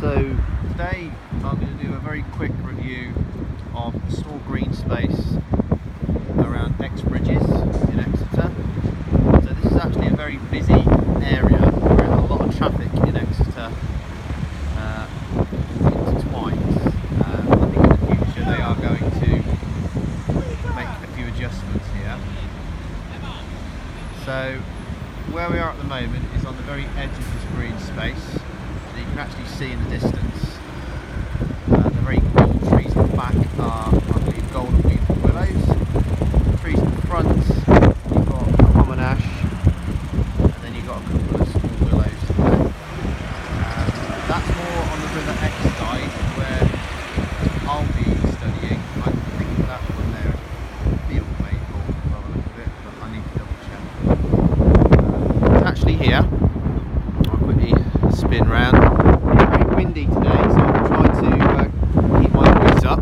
So today I'm going to do a very quick review of a small green space around Exe Bridges in Exeter. So this is actually a very busy area where a lot of traffic in Exeter intertwines. I think in the future they are going to make a few adjustments here. So where we are at the moment is on the very edge of this green space. You can actually see in the distance the very green trees at the back are, I believe, golden weed willows. The trees at the front, you've got common ash, and then you've got a couple of small willows there. That's more on the River Exe side where I'll be studying. I think that one there is field maple by the look of it, but I need to double check. It's actually here. I'll quickly spin round. Very windy today, so I'll try to keep my voice up.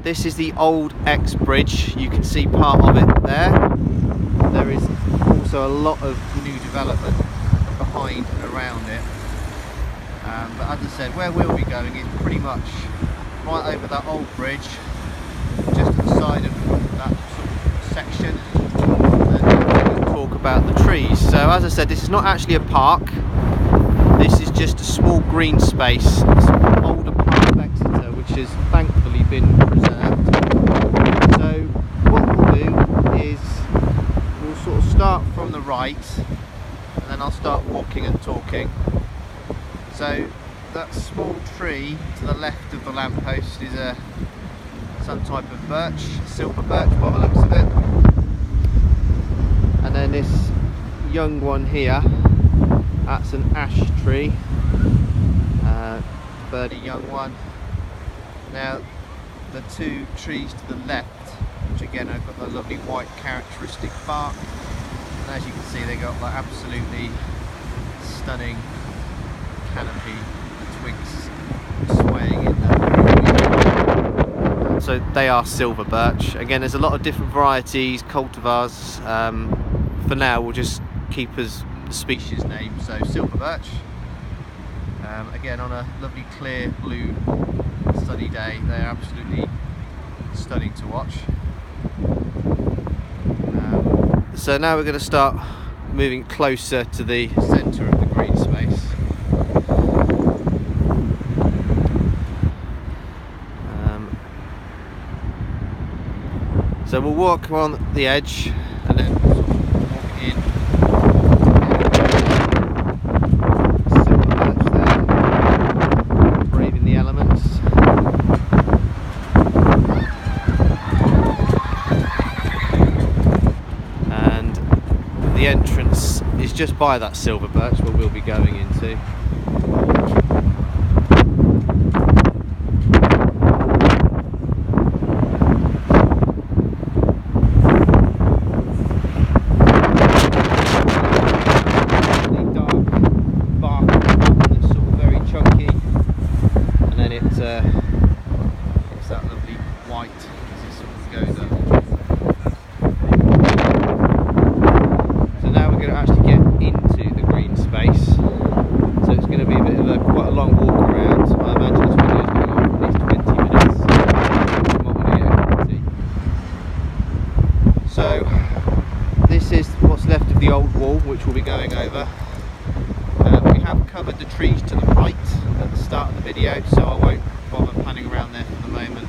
This is the old Exe Bridge. You can see part of it there. There is also a lot of new development behind and around it. But as I said, where we'll be going is pretty much right over that old bridge, just to the side of that sort of section. And we'll talk about the trees. So as I said, this is not actually a park. This is just a small green space. It's an older part of Exeter which has thankfully been preserved. So what we'll do is we'll sort of start from the right and then I'll start walking and talking. So that small tree to the left of the lamppost is some type of birch, silver birch by the looks of it. And then this young one here, that's an ash tree, birdy young one. Now the two trees to the left, which again have got the lovely white characteristic bark, and as you can see they got like absolutely stunning canopy twigs swaying in there. So they are silver birch. Again, there's a lot of different varieties, cultivars. For now we'll just keep as the species name, so silver birch. Again, on a lovely clear blue sunny day, they're absolutely stunning to watch. So now we're going to start moving closer to the centre of the green space. So we'll walk on the edge and then walk in. Silver birch there, braving the elements. And the entrance is just by that silver birch where we'll be going into. It's that lovely white as it sort of goes up. So now we're going to actually get into the green space. So it's going to be a bit of quite a long walk around. I imagine this video is going to go on for at least 20 minutes. I'm not going to get So this is what's left of the old wall, which we'll be going over. We have covered the trees to the right at the start of the video, so I won't bother panning around there for the moment.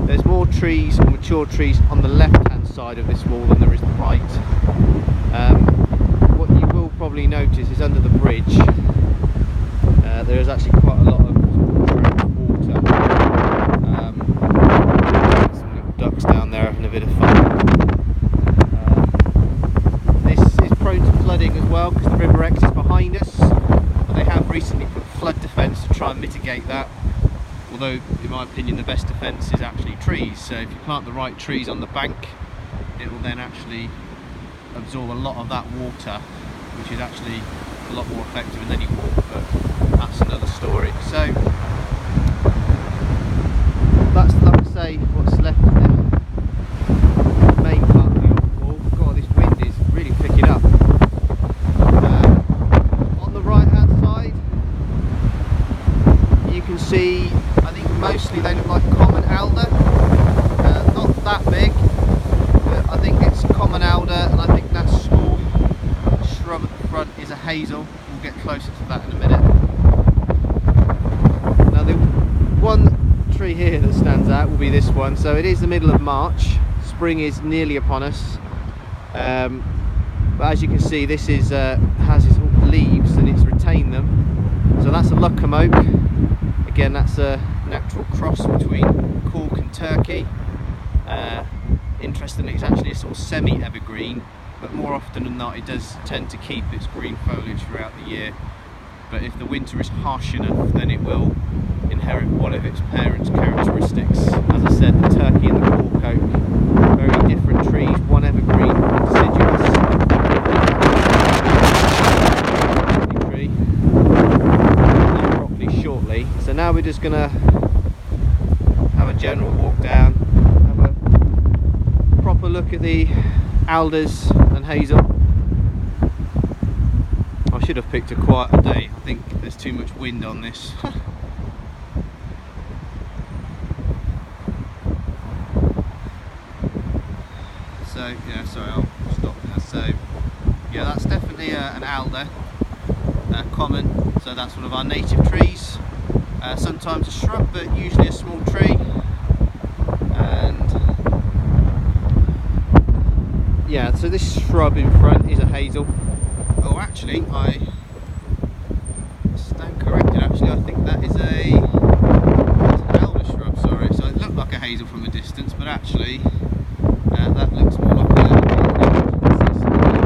There's more trees or mature trees on the left hand side of this wall than there is the right. What you will probably notice is under the bridge there is actually quite a lot of water. Some little ducks down there having a bit of fun. Flooding as well because the River Exe is behind us, and they have recently put flood defence to try and mitigate that, although in my opinion the best defence is actually trees. So if you plant the right trees on the bank, it will then actually absorb a lot of that water, which is actually a lot more effective than any water, but that's another story. So that's, I would say, what's left of the main part of the old wall. God, this wind is really picking up. On hazel. We'll get closer to that in a minute. Now the one tree here that stands out will be this one. So it is the middle of March. Spring is nearly upon us. But as you can see, this is has its leaves and it's retained them. So that's a Lucombe oak. Again, that's a natural cross between cork and turkey. Interestingly, it's actually a sort of semi-evergreen, but more often than not it does tend to keep its green foliage throughout the year. But if the winter is harsh enough, then it will inherit one of its parents' characteristics. As I said, the turkey and the cork oak, very different trees, one evergreen, deciduous. Tree. Properly shortly. So now we're just going to have a general walk down, have a proper look at the alders and hazel. I should have picked a quieter day. I think there's too much wind on this. So yeah, sorry, I'll stop now. So yeah, that's definitely an alder, common. So that's one of our native trees. Sometimes a shrub, but usually a small tree. And yeah, so this shrub in front is a hazel. Oh, actually, I stand corrected. Actually, I think that is an alder shrub. Sorry, so it looked like a hazel from a distance, but actually, that looks more like a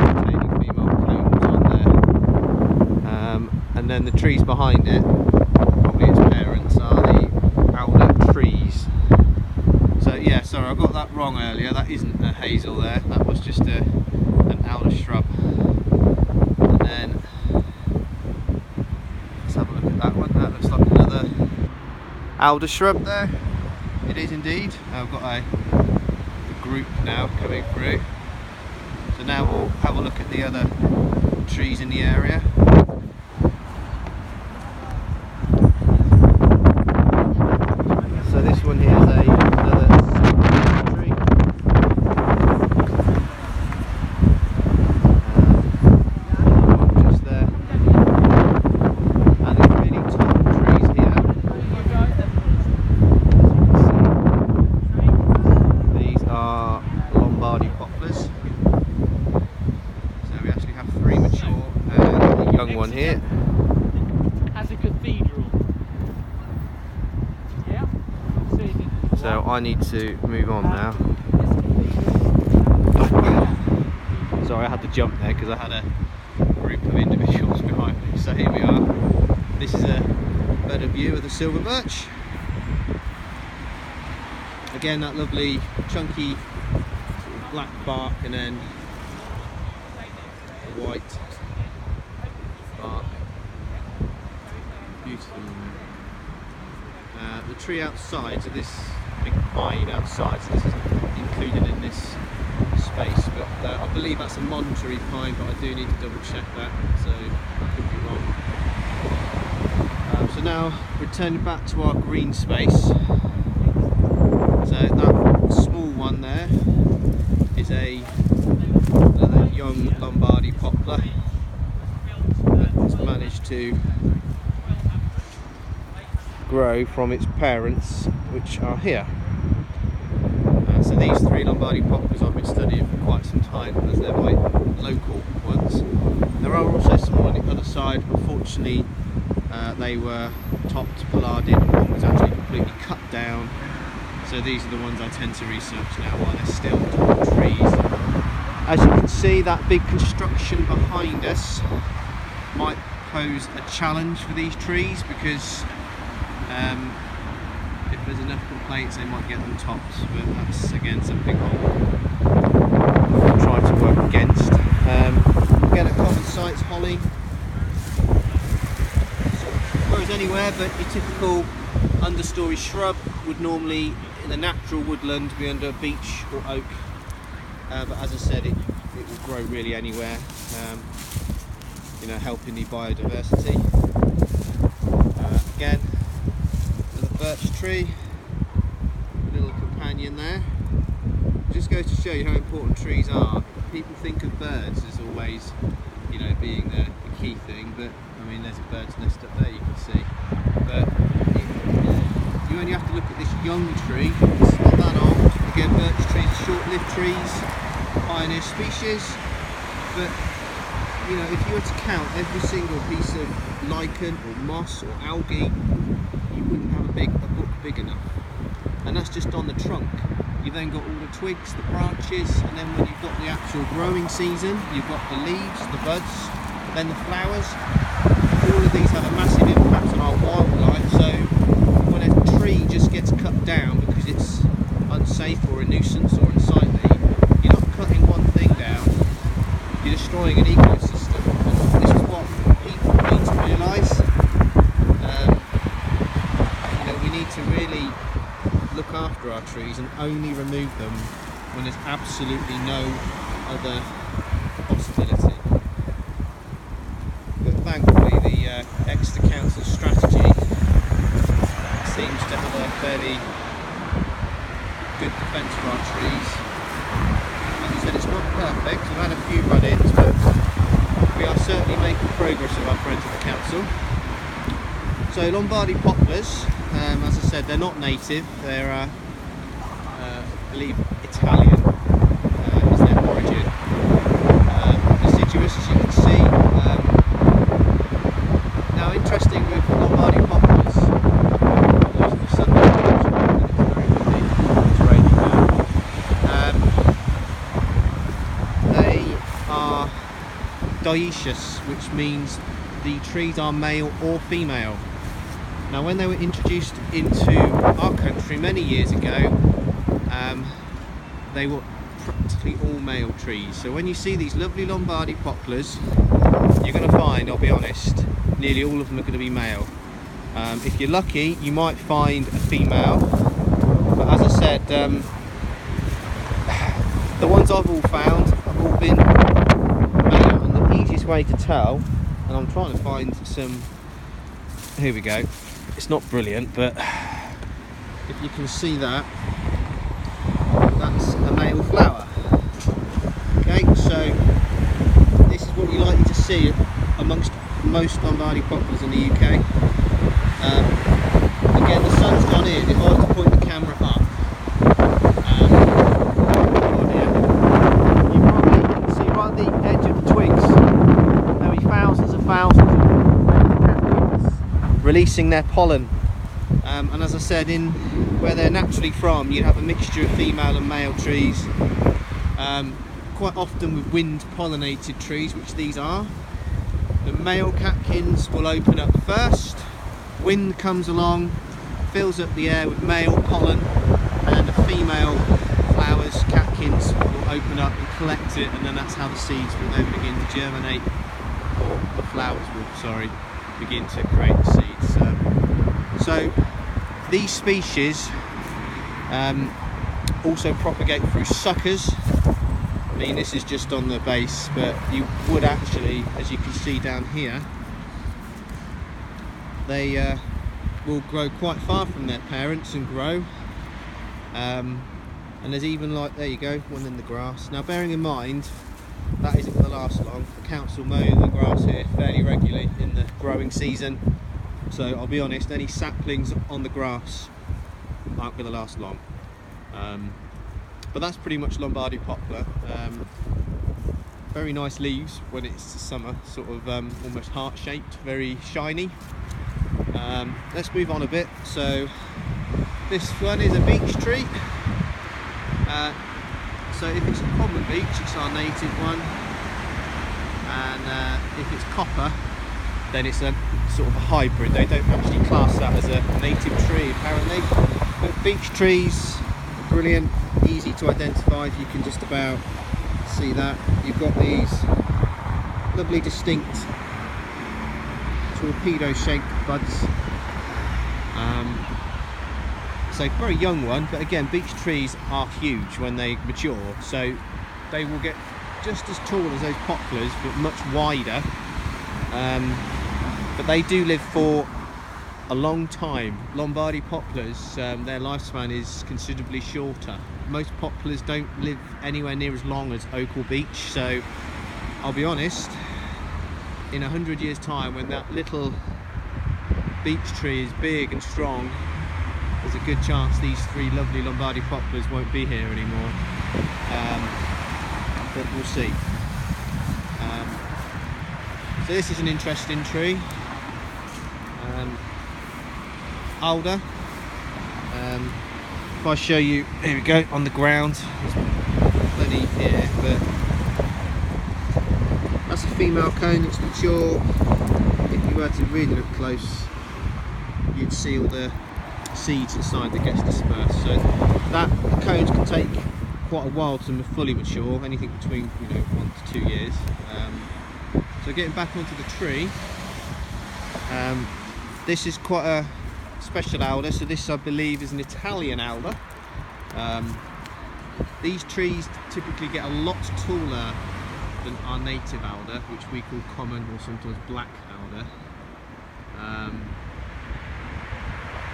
rotating female cones on there. And then the trees behind it, probably its parents, are the alder trees. So yeah, sorry, I got that wrong earlier. That isn't a hazel there. That was just an alder shrub. And then let's have a look at that one. That looks like another alder shrub there. It is indeed. I've got a group now coming through. So now we'll have a look at the other trees in the area. So this one here is another tree. Just there. And these really tall trees here. These are Lombardy poplars. So we actually have 3 mature and a young one here. As a cathedral. Yeah. So I need to move on now. Sorry, I had to jump there because I had a group of individuals behind me. So here we are. This is a better view of the silver birch. Again, that lovely chunky black bark and then white bark. Beautiful. The tree outside, so this big pine outside, so this isn't included in this space, but I believe that's a monterey pine, but I do need to double check that, so I could be wrong. So now returning back to our green space. So that small one there is another young Lombardy poplar that's managed to grow from its parents, which are here. So these 3 Lombardy poplars I've been studying for quite some time, as they're my local ones. There are also some on the other side. Unfortunately, they were topped, pollarded, and one was actually completely cut down. So these are the ones I tend to research now while they're still tall trees. As you can see, that big construction behind us might pose a challenge for these trees, because if there's enough complaints they might get them topped, but that's again something I'll try to work against. Again, at common sites, holly grows anywhere, but your typical understory shrub would normally, in a natural woodland, be under beech or oak, but as I said, it will grow really anywhere, you know, helping the biodiversity. Again, another birch tree, little companion there. Just goes to show you how important trees are. People think of birds as always, you know, being the key thing. But I mean, there's a bird's nest up there, you can see. But you only have to look at this young tree. It's not that old. Again, birch trees are short-lived trees, pioneer species. But you know, if you were to count every single piece of lichen or moss or algae, you wouldn't have a book big enough. And that's just on the trunk. You've then got all the twigs, the branches, and then when you've got the actual growing season, you've got the leaves, the buds, then the flowers. All of these have a massive impact on our wildlife. So when a tree just gets cut down because it's unsafe or a nuisance or unsightly, you're not cutting one thing down, you're destroying an ecosystem. And this is what people need to realise. You know, we need to really look after our trees and only remove them when there's absolutely no other possibility. But thankfully the Exeter Council strategy seems to have a fairly good defence for our trees. Like I said, it's not perfect, we've had a few run-ins, but we are certainly making progress with our friends at the council. So Lombardy poplars, as I said, they're not native, they're I believe Italian is their origin. Deciduous, as you can see. Now interesting with Lombardy poplars, the sun it's very windy, it's raining now. They are dioecious, which means the trees are male or female. Now when they were introduced into our country many years ago, they were practically all male trees. So when you see these lovely Lombardy poplars, you're going to find, I'll be honest, nearly all of them are going to be male. If you're lucky, you might find a female, but as I said, the ones I've all found have all been male, and the easiest way to tell, and I'm trying to find some, here we go, it's not brilliant, but if you can see that, that's a male flower. Okay, so this is what you're likely to see amongst most Lombardy poplars in the UK. Again, the sun's gone in. If I was to point the camera up, you probably see right at the edge of the twigs, there'll be thousands and thousands of caterpillars releasing their pollen. And as I said, in where they're naturally from, you have a mixture of female and male trees. Quite often with wind pollinated trees, which these are, the male catkins will open up first, wind comes along, fills up the air with male pollen, and then the female flowers, catkins, will open up and collect it, and then that's how the seeds will then begin to germinate, or the flowers will, sorry, begin to create the seeds. So these species also propagate through suckers. I mean, this is just on the base, but you would actually, as you can see down here, they will grow quite far from their parents and grow. And there's even, like, there you go, one in the grass. Now bearing in mind, that isn't going to last long. The council mow the grass here fairly regularly in the growing season. So I'll be honest, any saplings on the grass aren't going to last long. But that's pretty much Lombardy poplar. Very nice leaves when it's summer, sort of almost heart-shaped, very shiny. Let's move on a bit. So this one is a beech tree. So if it's a common beech, it's our native one, and if it's copper, then it's a sort of a hybrid. They don't actually class that as a native tree apparently. But beech trees, brilliant, easy to identify. You can just about see that. You've got these lovely distinct torpedo shaped buds. So very young one, but again, beech trees are huge when they mature, so they will get just as tall as those poplars but much wider. But they do live for a long time. Lombardy poplars, their lifespan is considerably shorter. Most poplars don't live anywhere near as long as oak or beech, so I'll be honest, in 100 years time, when that little beech tree is big and strong, there's a good chance these three lovely Lombardy poplars won't be here anymore. But we'll see. So this is an interesting tree. Alder. If I show you, here we go, on the ground, it's bloody here, but that's a female cone that's mature. If you were to really look close, you'd see all the seeds inside that gets dispersed. So that cones can take quite a while to fully mature, anything between 1 to 2 years. So getting back onto the tree, this is quite a special alder. So this, I believe, is an Italian alder. These trees typically get a lot taller than our native alder, which we call common or sometimes black alder.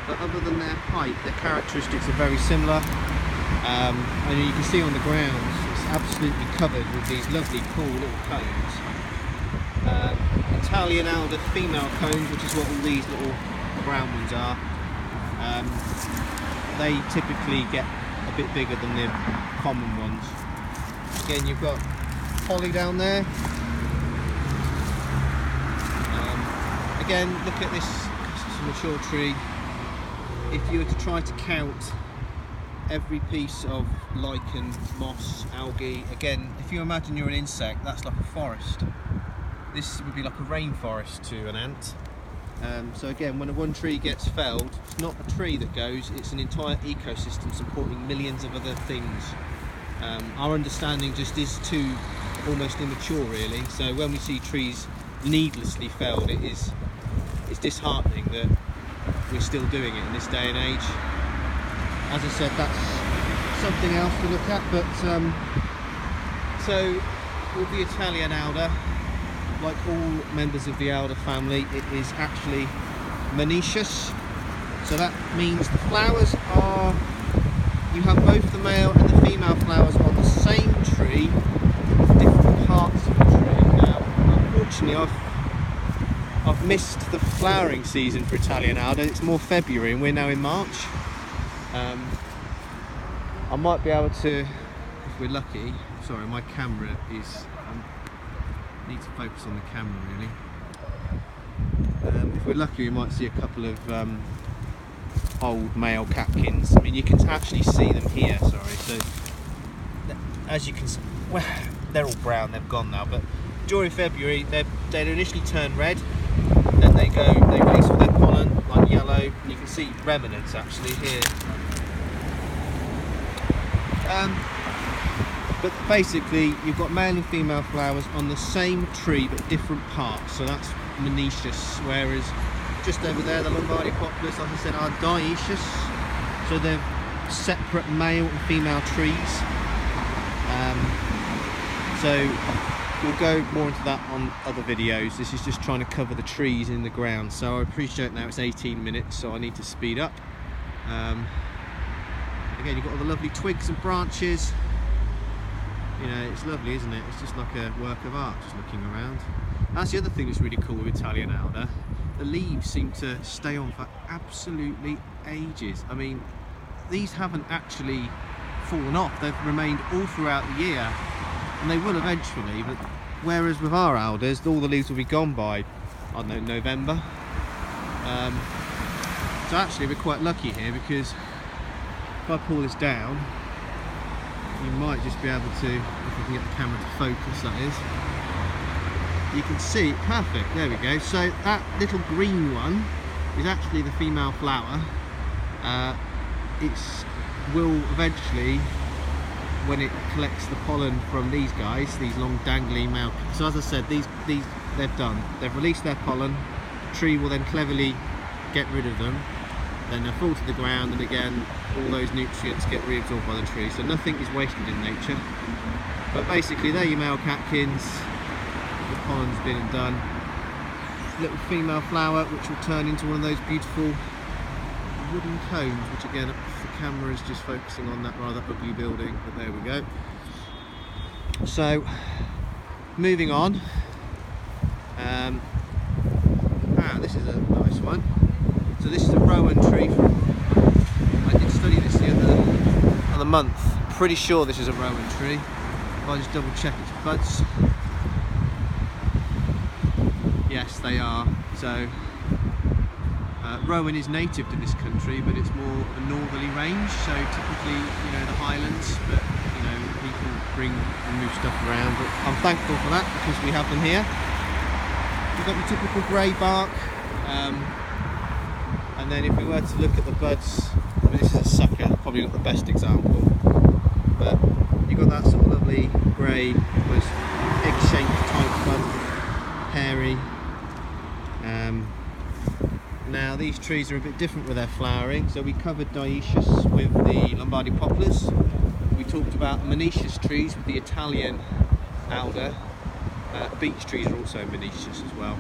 But other than their height, their characteristics are very similar. And you can see on the ground, it's absolutely covered with these lovely cool little cones. Italian alder female cones, which is what all these little brown ones are, they typically get a bit bigger than the common ones. Again, you've got holly down there. Again, look at this, it's a mature tree. If you were to try to count every piece of lichen, moss, algae, again, if you imagine you're an insect, that's like a forest. This would be like a rainforest to an ant. So again, when one tree gets felled, it's not a tree that goes, it's an entire ecosystem supporting millions of other things. Our understanding just is too almost immature, really. So when we see trees needlessly felled, it's disheartening that we're still doing it in this day and age. As I said, that's something else to look at. But so with the Italian alder, like all members of the alder family, it is actually monoecious. So that means the flowers are, you have both the male and the female flowers on the same tree, different parts of the tree. Now, unfortunately, I've missed the flowering season for Italian alder. It's more February and we're now in March. I might be able to, if we're lucky, sorry, my camera is, I need to focus on the camera really. If we're lucky, we might see a couple of old male catkins. I mean, you can actually see them here, sorry. So, as you can see, well, they're all brown, they've gone now, but during February, they initially turn red, then they release all their pollen, like yellow, and you can see remnants actually here. But basically, you've got male and female flowers on the same tree but different parts, so that's monoecious. Whereas just over there, the Lombardy poplars, like I said, are dioecious, so they're separate male and female trees. So we'll go more into that on other videos. This is just trying to cover the trees in the ground, so I appreciate now it's 18 minutes, so I need to speed up. Again, you've got all the lovely twigs and branches. You know, it's lovely, isn't it? It's just like a work of art, just looking around. That's the other thing that's really cool with Italian alder. The leaves seem to stay on for absolutely ages. I mean, these haven't actually fallen off. They've remained all throughout the year, and they will eventually. But whereas with our alders, all the leaves will be gone by, I don't know, November. So actually, we're quite lucky here because if I pull this down, you might just be able to, if I can get the camera to focus, that is, you can see, perfect, there we go. So that little green one is actually the female flower. It will eventually, when it collects the pollen from these guys, these long dangly male, so as I said, these they've done, they've released their pollen, the tree will then cleverly get rid of them, then they'll fall to the ground, and again all those nutrients get reabsorbed by the tree, so nothing is wasted in nature. But basically they're your male catkins, the pollen's been and done. Little female flower which will turn into one of those beautiful wooden cones, which again the camera is just focusing on that rather ugly building, but there we go. So moving on, This is a nice one. So this is a rowan tree. I did study this the other month. Pretty sure this is a rowan tree. If I just double check its buds. Yes, they are. So rowan is native to this country, but it's more a northerly range. So typically, you know, the highlands, but you know, people bring and move stuff around. But I'm thankful for that because we have them here. You've got your typical grey bark, and then if we were to look at the buds, I mean, this is a sucker, probably not the best example, but you've got that sort of lovely grey, almost egg-shaped type bud, hairy. Now these trees are a bit different with their flowering, so we covered dioecious with the Lombardy poplars. We talked about monoecious trees with the Italian alder. Beech trees are also monoecious as well.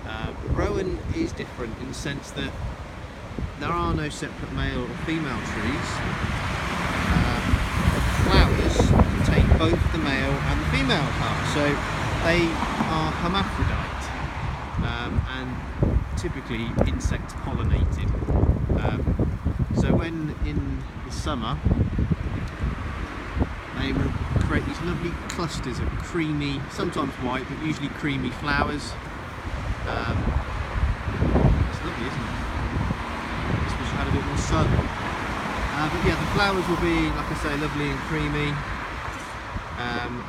But rowan is different in the sense that there are no separate male or female trees. But the flowers contain both the male and the female part, so they are hermaphrodite and typically insect pollinated. So when in the summer they will create these lovely clusters of creamy, sometimes white, but usually creamy flowers. It's lovely, isn't it? I suppose you had a bit more sun. But yeah, the flowers will be, like I say, lovely and creamy.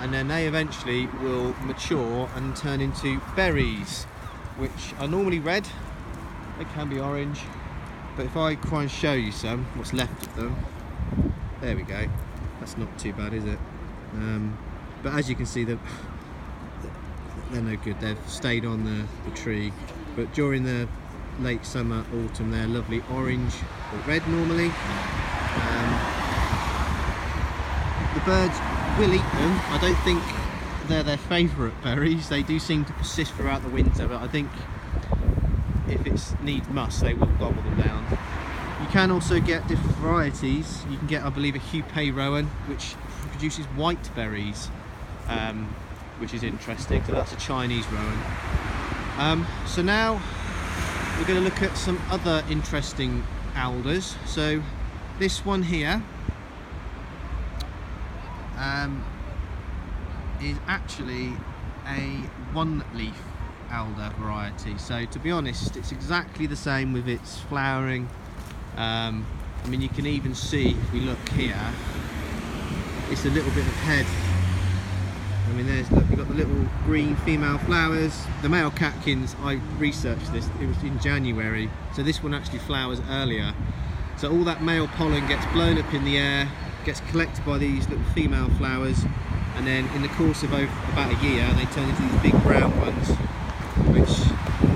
And then they eventually will mature and turn into berries, which are normally red. They can be orange. But if I try and show you what's left of them, there we go. That's not too bad, is it? But as you can see, they're no good. They've stayed on the tree, but during the late summer, autumn, they're lovely orange or red normally. The birds will eat them. I don't think they're their favourite berries. They do seem to persist throughout the winter, but I think if it's need must, they will gobble them down. You can also get different varieties. You can get, I believe, a Hupei rowan, which produces white berries, which is interesting. So that's a Chinese rowan. So now we're going to look at some other interesting alders. So this one here is actually a one-leaf alder variety. So to be honest, it's exactly the same with its flowering. I mean, you can even see, if we look here, it's a little bit of head. I mean, there's, look, we've got the little green female flowers. The male catkins, I researched this, it was in January, so this one actually flowers earlier. So all that male pollen gets blown up in the air, gets collected by these little female flowers, and then in the course of about a year, they turn into these big brown ones, which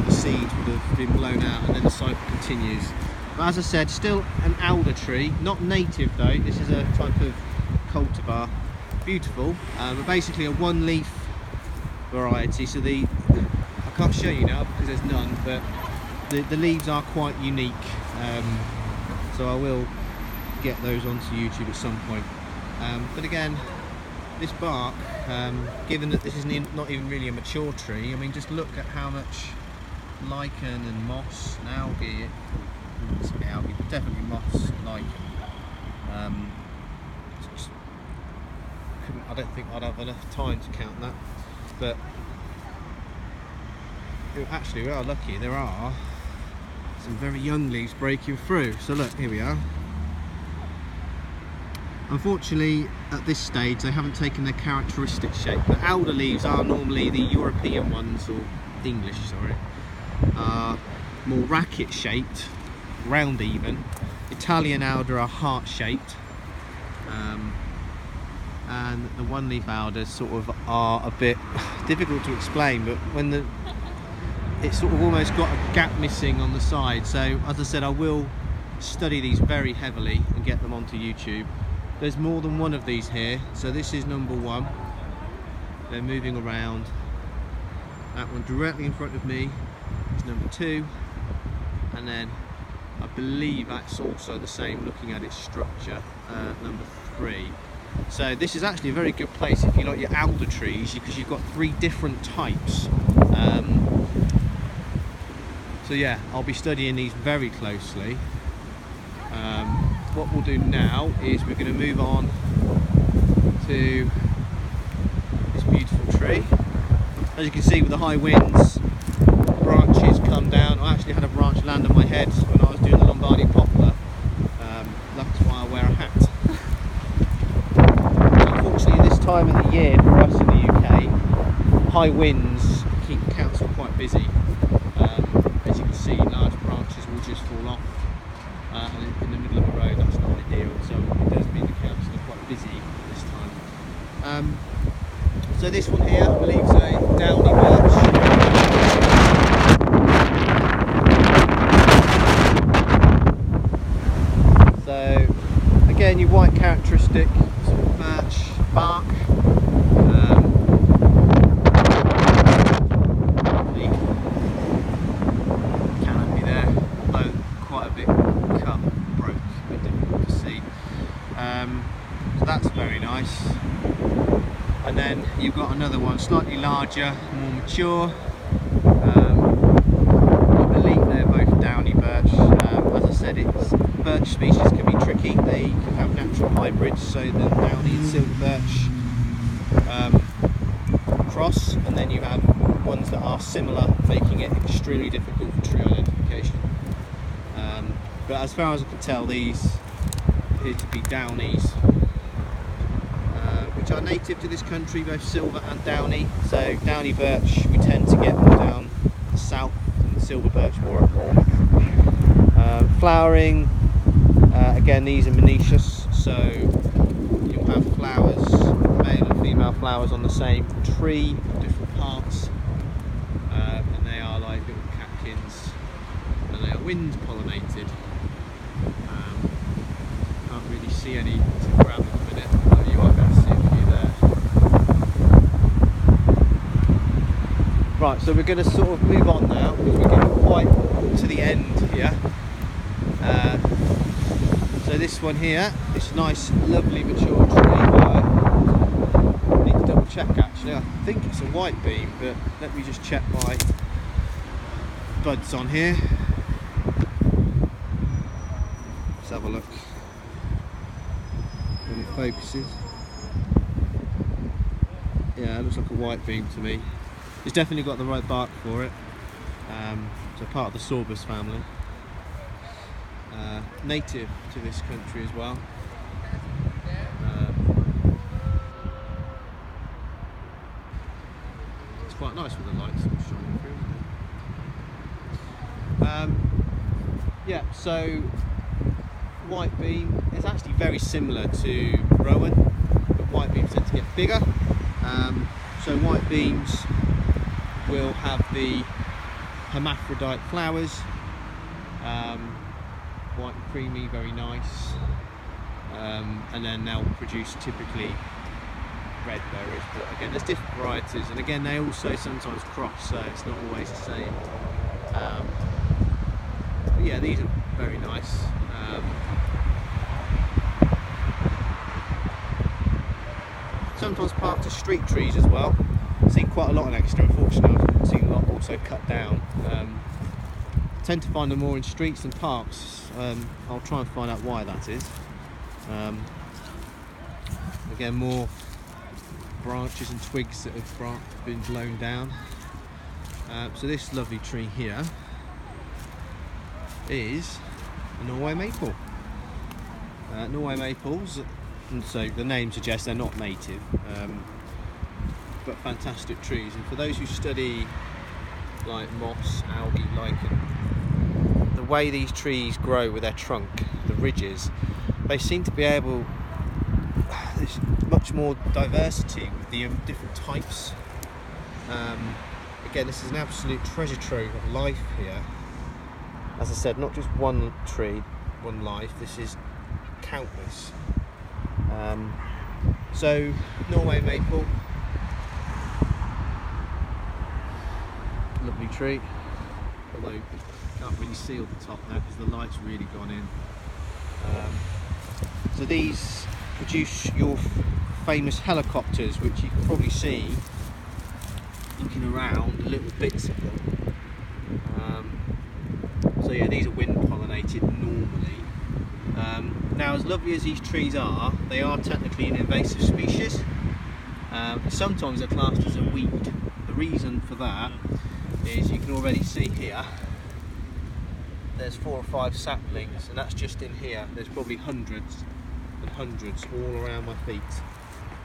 the seeds would have been blown out, and then the cycle continues. But as I said, still an alder tree, not native though. This is a type of cultivar, beautiful, but basically a one-leaf variety. So I can't show you now because there's none, but the leaves are quite unique. So I will get those onto YouTube at some point. But again, this bark, given that this is not even really a mature tree, I mean, just look at how much lichen and moss and algae. It's algae, but definitely moss, lichen. I don't think I'd have enough time to count that, but actually we are lucky. There are some very young leaves breaking through. So look, here we are. Unfortunately, at this stage, they haven't taken their characteristic shape. The alder leaves are normally the European ones, or English, sorry, are more racket shaped, round even. Italian alder are heart shaped, and the one leaf alders sort of are a bit difficult to explain, but when it's sort of almost got a gap missing on the side. So as I said, I will study these very heavily and get them onto YouTube. There's more than one of these here, so this is number one. They're moving around. That one directly in front of me is number two, and then I believe that's also the same looking at its structure, number three. So this is actually a very good place if you like your alder trees, because you've got three different types. So yeah, I'll be studying these very closely. What we'll do now is we're going to move on to this beautiful tree. As you can see, with the high winds, branches come down. I actually had a branch land on my head when I was doing the Lombardy poplar. That's why I wear a hat. Unfortunately, this time of the year for us in the UK, high winds keep council quite busy. As you can see, large branches will just fall off, and in the middle of a road that's not ideal, so it does mean the council are quite busy this time. So this one here, I believe, is a downy birch. So again, your white characteristic sort of birch bark. And then you've got another one, slightly larger, more mature. I believe they're both downy birch. As I said, birch species can be tricky. They can have natural hybrids, so the downy and silver birch cross, and then you have ones that are similar, making it extremely difficult for tree identification. But as far as I can tell, these appear to be downies, which are native to this country, both silver and downy. So downy birch we tend to get more down the south, and silver birch more up north. Flowering, again, these are monoecious, so you'll have flowers, male and female flowers on the same tree, different parts, and they are like little catkins, and they are wind pollinated. Can't really see any to grab at the minute, but you might be able to see a few there. Right, so we're going to sort of move on now because we're getting quite to the end here. So this one here, this nice, lovely mature tree. I need to double check actually. I think it's a white beam, but let me just check my buds on here. Let's have a look. When it focuses, yeah, it looks like a white beam to me. It's definitely got the right bark for it. So part of the sorbus family, native to this country as well. It's quite nice with the lights shining through. Yeah, so white beam is actually very similar to rowan, but white beams tend to get bigger. So white beams will have the hermaphrodite flowers, white and creamy, very nice, and then they'll produce typically red berries, but again there's different varieties, and again they also sometimes cross, so it's not always the same. But yeah, these are very nice. Sometimes parked as street trees as well. I've seen quite a lot in Exeter, unfortunately. I've seen a lot also cut down. Tend to find them more in streets than parks. I'll try and find out why that is. Again, more branches and twigs that have been blown down. So this lovely tree here is a Norway maple. Norway maples, and so the name suggests they're not native, but fantastic trees. And for those who study like moss, algae, lichen, the way these trees grow with their trunk, the ridges, they seem to be able, there's much more diversity with the different types. Again, this is an absolute treasure trove of life here. As I said, not just one tree, one life, this is countless. So Norway maple, lovely tree, although you can't really see all the top now because the light's really gone in. So these produce your famous helicopters, which you can probably see looking around, little bits of them. here, these are wind pollinated normally. Now, as lovely as these trees are, they are technically an invasive species. Sometimes they're classed as a weed. The reason for that is you can already see here, there's 4 or 5 saplings, and that's just in here. There's probably hundreds and hundreds all around my feet.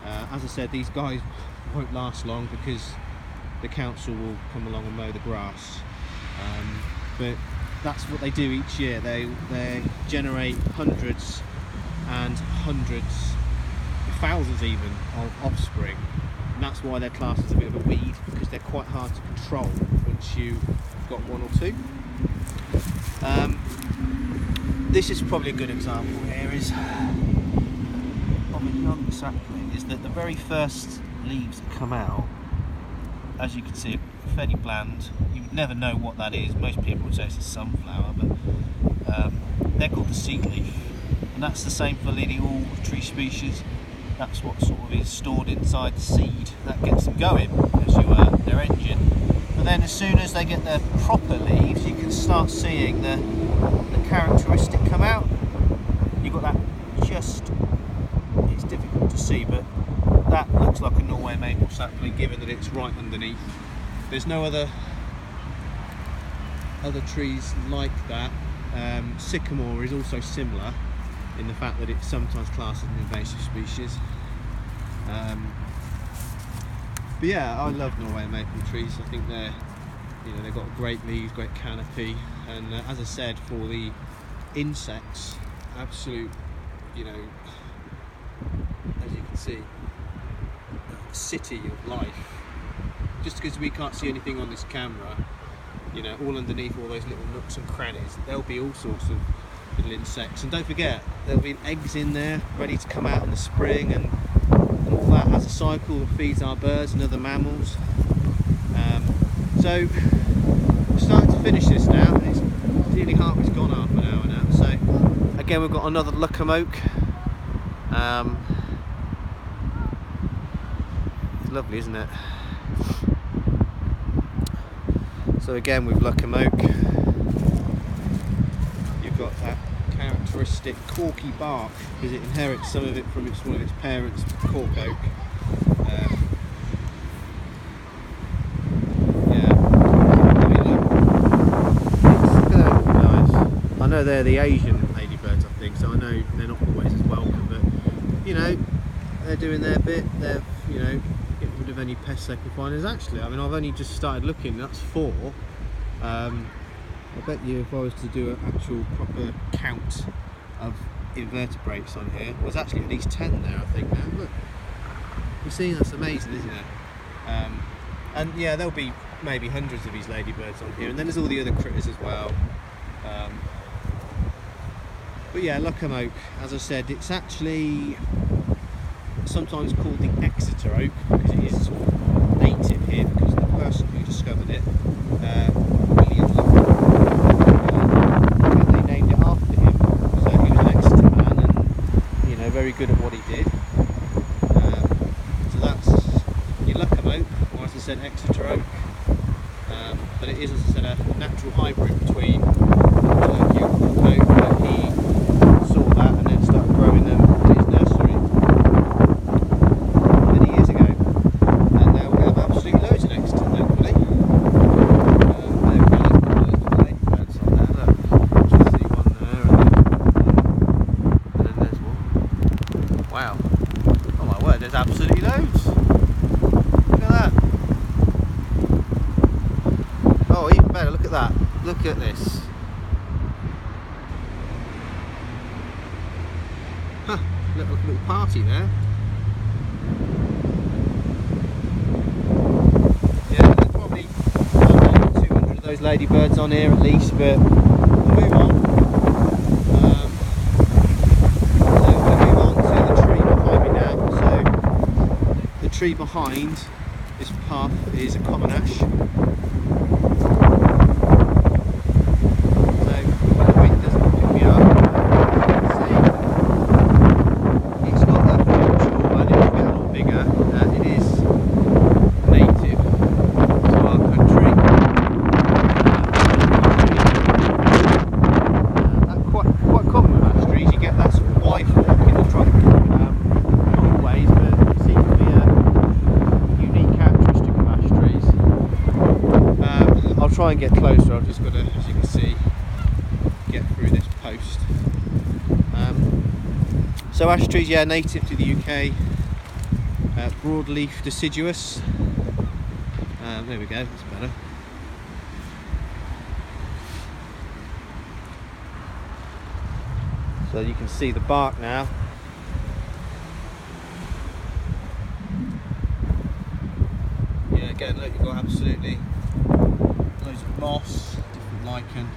As I said, these guys won't last long because the council will come along and mow the grass. But that's what they do each year. They generate hundreds and hundreds, thousands even, of offspring. And that's why they're classed as a bit of a weed, because they're quite hard to control once you've got 1 or 2. This is probably a good example here is of a young sapling, is that the very first leaves that come out, as you can see, are fairly bland. You would never know what that is. Most people would say it's a sunflower, but they're called the seed leaf, and that's the same for nearly all tree species. That's what sort of is stored inside the seed that gets them going as their engine. But then as soon as they get their proper leaves, you can start seeing the characteristic come out. You've got that it's difficult to see, but that looks like a Norway maple sapling, given that it's right underneath. There's no other trees like that. Sycamore is also similar in the fact that it's sometimes classed as an invasive species. But yeah, I love Norway maple trees. I think they've got great leaves, great canopy, and as I said, for the insects, absolute, as you can see, city of life. Just because we can't see anything on this camera, all underneath all those little nooks and crannies, there'll be all sorts of little insects. And don't forget, there'll be eggs in there ready to come out in the spring, and all that has a cycle that feeds our birds and other mammals. So we're starting to finish this now, and it's nearly it's gone half an hour now. So again, we've got another Lucombe oak. It's lovely, isn't it? So again, with Lucombe oak, you've got that characteristic corky bark, because it inherits some of it from one of its parents, cork oak. I know they're the Asian ladybirds, I think, so I know they're not always as welcome, but they're doing their bit. They're getting rid of any pests they can find. There's actually, I've only just started looking. That's 4. I bet you if I was to do an actual proper count of invertebrates on here, there's actually at least 10 there, I think. Now look, you see, that's amazing, isn't it? And yeah, there'll be maybe hundreds of these ladybirds on here, and then there's all the other critters as well. But yeah, Lucombe oak, as I said, it's actually sometimes called the Exeter oak because it is sort of native here, because the person who discovered it, William Lucombe, they named it after him. So he was an Exeter man, and very good at what he did. So that's your Lucombe oak, or as I said, Exeter oak. But it is, as I said, a natural hybrid between your oak, but he saw that and then started growing them in his nursery many years ago. And now we have absolutely loads in Exeter, thankfully. There we go, there's ladybirds on there, look. Just see one there, and then there's one. Wow. Oh my word, there's absolutely loads. Look at that. Oh, even better, look at that. Look at this. Huh, little party there. Yeah, there's probably 200 of those ladybirds on here at least, but we'll move on. So we'll move on to the tree behind me now. So the tree behind this path is a common ash. try and get closer. I've just got to, as you can see, get through this post. So ash trees, yeah, native to the UK. Broadleaf deciduous. There we go, that's better. So you can see the bark now. Yeah, again, look, you've got absolutely loads of moss, different lichen.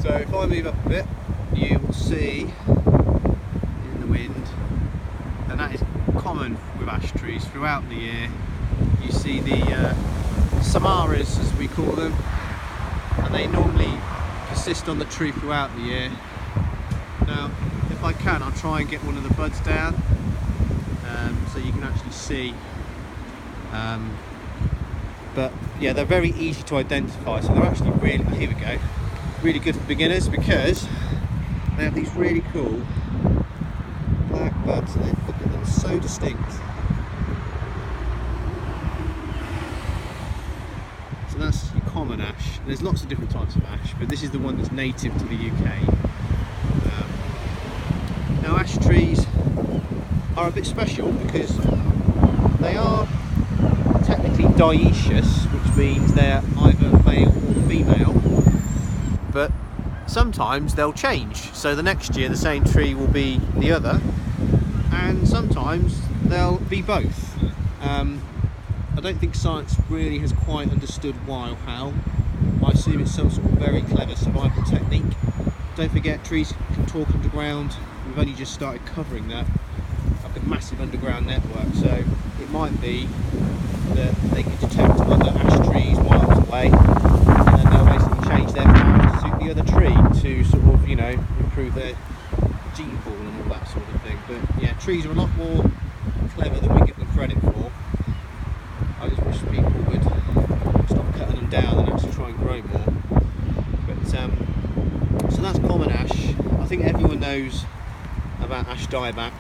So if I move up a bit, you will see in the wind, and that is common with ash trees throughout the year. You see the samaras, as we call them, and they normally persist on the tree throughout the year. Now, if I can, I'll try and get one of the buds down, so you can actually see. But yeah, they're very easy to identify, so they're actually really, here we go, really good for beginners, because they have these really cool black buds in it. Look at them, so distinct. So that's your common ash. There's lots of different types of ash, but this is the one that's native to the UK. Now ash trees are a bit special because they are technically dioecious, which means they're either male or female, but sometimes they'll change. So the next year the same tree will be the other, and sometimes they'll be both. I don't think science really has quite understood why or how. I assume it's some sort of very clever survival technique. Don't forget, trees can talk underground. We've only just started covering that, like a massive underground network, so it might be that they can detect other ash trees miles away, and then they'll basically change their power to suit the other tree to sort of, you know, improve their gene pool and all that sort of thing. But yeah, trees are a lot more clever than we give them credit for. I just wish people would stop cutting them down and actually try and grow more. But so that's common ash. I think everyone knows about ash dieback,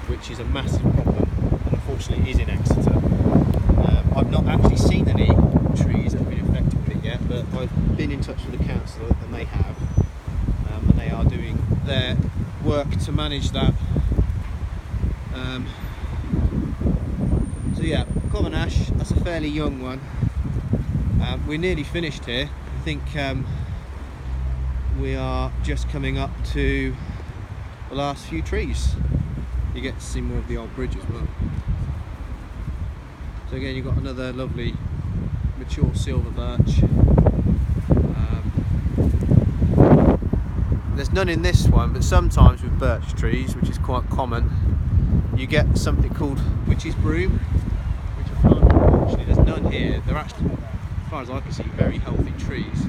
which is a massive problem, and unfortunately is in Exeter. I've not actually seen any trees that have been affected with it yet, but I've been in touch with the council and they have, and they are doing their work to manage that. So yeah, common ash, that's a fairly young one. We're nearly finished here. I think we are just coming up to the last few trees. You get to see more of the old bridge as well. So again, you've got another lovely mature silver birch. There's none in this one, but sometimes with birch trees, which is quite common, you get something called witch's broom, which I can't, unfortunately there's none here. They're actually, as far as I can see, very healthy trees.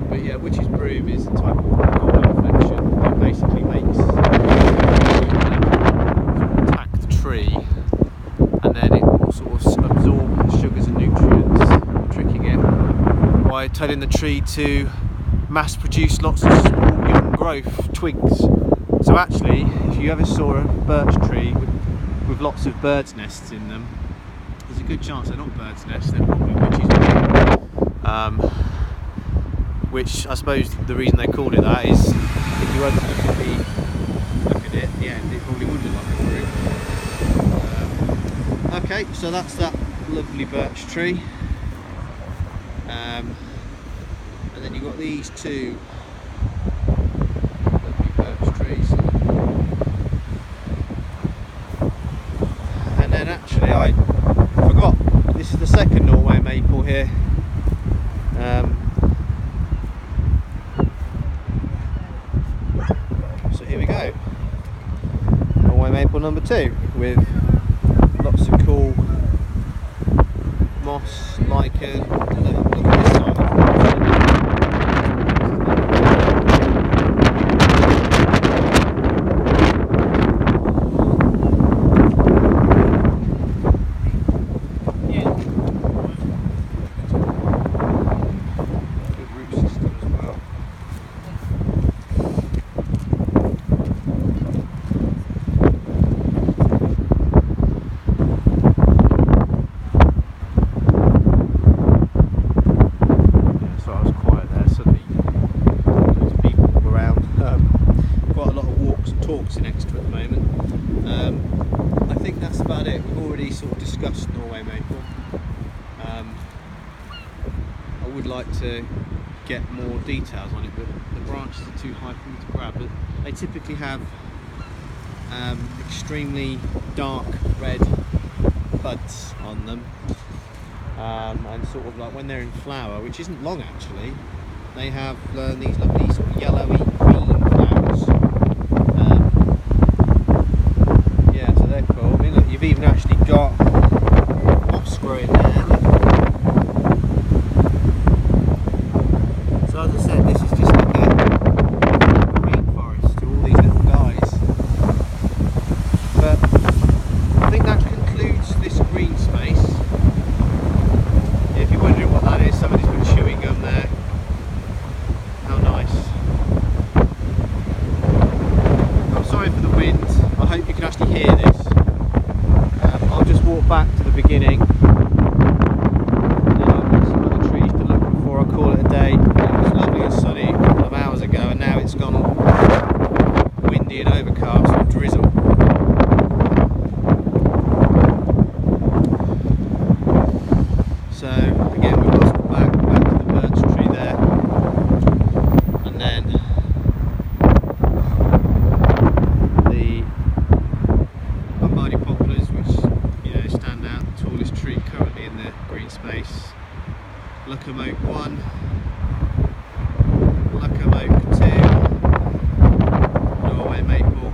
But yeah, witch's broom is a type of common infection that basically makes attack the tree, and then it will sort of absorb the sugars and nutrients, tricking it by telling the tree to mass produce lots of small young growth twigs. So actually, if you ever saw a birch tree with lots of birds' nests in them, there's a good chance they're not birds' nests, they're probably witches' broom. Which I suppose the reason they called it that is if you were to look at it, at the end, it probably would look like a broom. Okay, so that's that lovely birch tree. And then you've got these two lovely birch trees. And then actually I forgot, this is the second Norway maple here. So here we go. Norway maple number 2 with lots of cool moss, lichen. Look at this side. talks in Exeter at the moment. I think that's about it. We've already sort of discussed Norway maple. I would like to get more details on it, but the branches are too high for me to grab. But they typically have extremely dark red buds on them, and sort of like when they're in flower, which isn't long actually, they have these lovely sort of yellowy green flowers. Yeah, so they're cool. I mean, look, you've even actually got moss growing there. Look. So as I said, this is just like a rainforest to all these little guys. But I think that concludes this green space. If you're wondering what that is, somebody's been chewing gum there. How nice. I'm sorry for the wind. I hope you can actually hear this. I'll just walk back to the beginning. And then I've got some other trees to look before I call it a day. It was lovely and sunny a couple of hours ago, and now it's gone all windy and overcast with drizzle. So again, we've lost back to the birch tree there, and then the Bombarded poplars, which stand out, the tallest tree currently in the green space. Lucombe oak 1, Lucombe oak 2, Norway maple,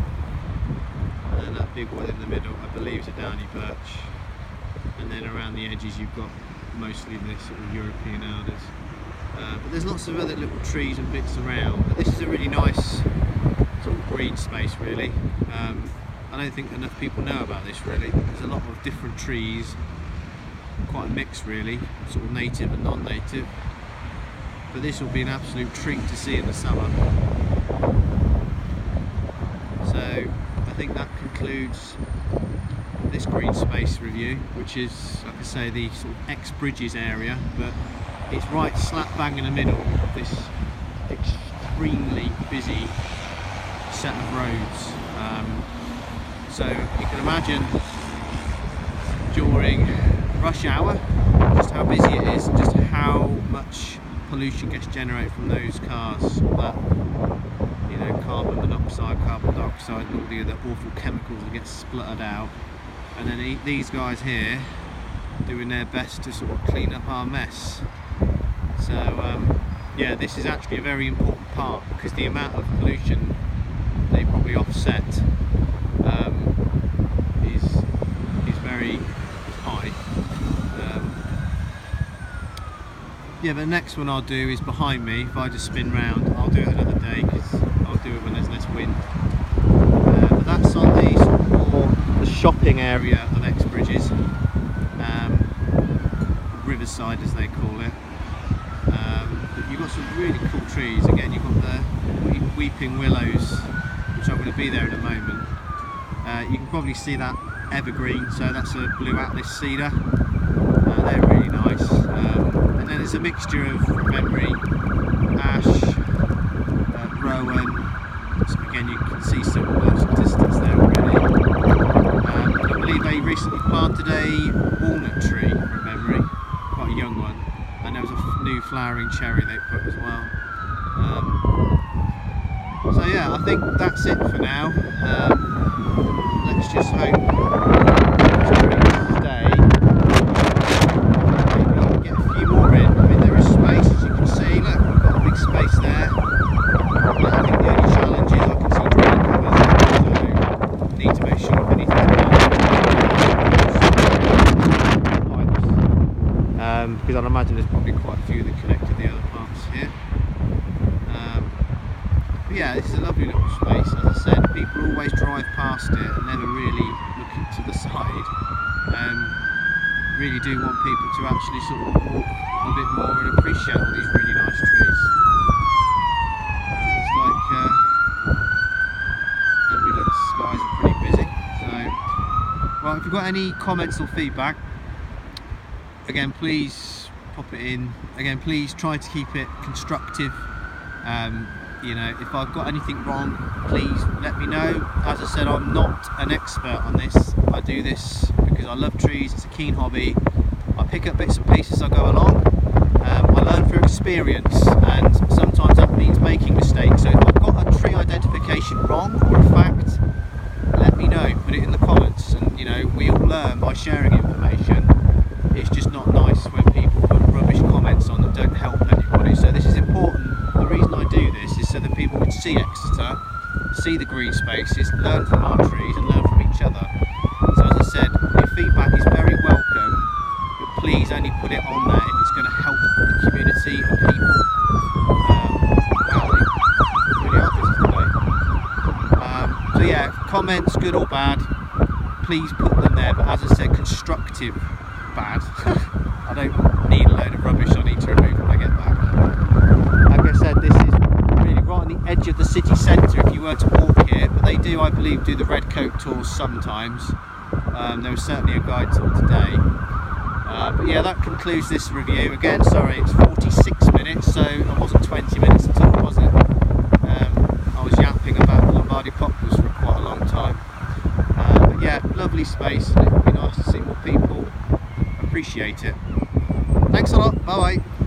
and that big one in the middle I believe is a downy birch, and then around the edges you've got mostly the sort of European alders. But there's lots of other little trees and bits around, but this is a really nice sort of green space really. I don't think enough people know about this really. There's a lot of different trees, quite a mix really, sort of native and non-native. But this will be an absolute treat to see in the summer. So I think that concludes this green space review, which is, like I say, the sort of Exe Bridges area, but it's right slap bang in the middle of this extremely busy set of roads. So you can imagine during rush hour just how busy it is and just how much pollution gets generated from those cars. That, carbon monoxide, carbon dioxide, and all the other awful chemicals that get spluttered out. And then these guys here doing their best to sort of clean up our mess. So yeah, this is actually a very important part, because the amount of pollution they probably offset is very high. Yeah, but the next one I'll do is behind me. If I just spin round, I'll do it another day, because I'll do it when there's less wind. But that's on the sort of more the shopping area of Exe Bridges, Riverside as they call it. But you've got some really cool trees. Again, you've got the weeping willows, which I'm going to be there in a moment. You can probably see that evergreen, so that's a blue atlas cedar. They're really nice. And then it's a mixture of, from memory, ash, rowan. So again, you can see some distance there already. I believe they recently planted a walnut tree, from memory, quite a young one, and there was a new flowering cherry they put as well. So yeah, I think that's it for now. Let's just hope during the day maybe we can get a few more in. I mean, there is space, as you can see. Look, we've got a big space there. But I think the only challenge is I can see drain covers, so need to make sure if anything's pipes, because I'd imagine there's probably quite a few that connect to the other parts here. But yeah, this is a lovely little space. As I said, people always drive past it and never really look to the side. Really do want people to actually sort of walk a bit more and appreciate all these really nice trees. It's like the skies are pretty busy. So, well, if you've got any comments or feedback, again, please pop it in. Again, please try to keep it constructive. You know, if I've got anything wrong, please let me know. As I said, I'm not an expert on this. I do this because I love trees, it's a keen hobby. I pick up bits and pieces as I go along. I learn through experience, and sometimes that means making mistakes. So if I've got a tree identification wrong or a fact, let me know, put it in the comments. And you know, we all learn by sharing information. It's just not nice when people put rubbish comments on that don't help anybody. So this is important. The reason I do this is so that people can see Exeter, see the green spaces, learn from our trees and learn from each other. So as I said, your feedback is very welcome, but please only put it on there if it's going to help the community and people. Wow, they really are busy today. So yeah, comments, good or bad, please put them there, but as I said, constructive bad. I don't need a load of rubbish I need to remove when I get back. Like I said, this is really right on the edge of the city centre if you were to walk here, but they do, I believe, do the red coat tours sometimes. There was certainly a guide tour today. But yeah, that concludes this review. Again, sorry, it's 46 minutes, so it wasn't 20 minutes at all, was it? I was yapping about the Lombardy poplars for quite a long time. But yeah, lovely space. It would be nice to see more people appreciate it. Thanks a lot. Bye bye.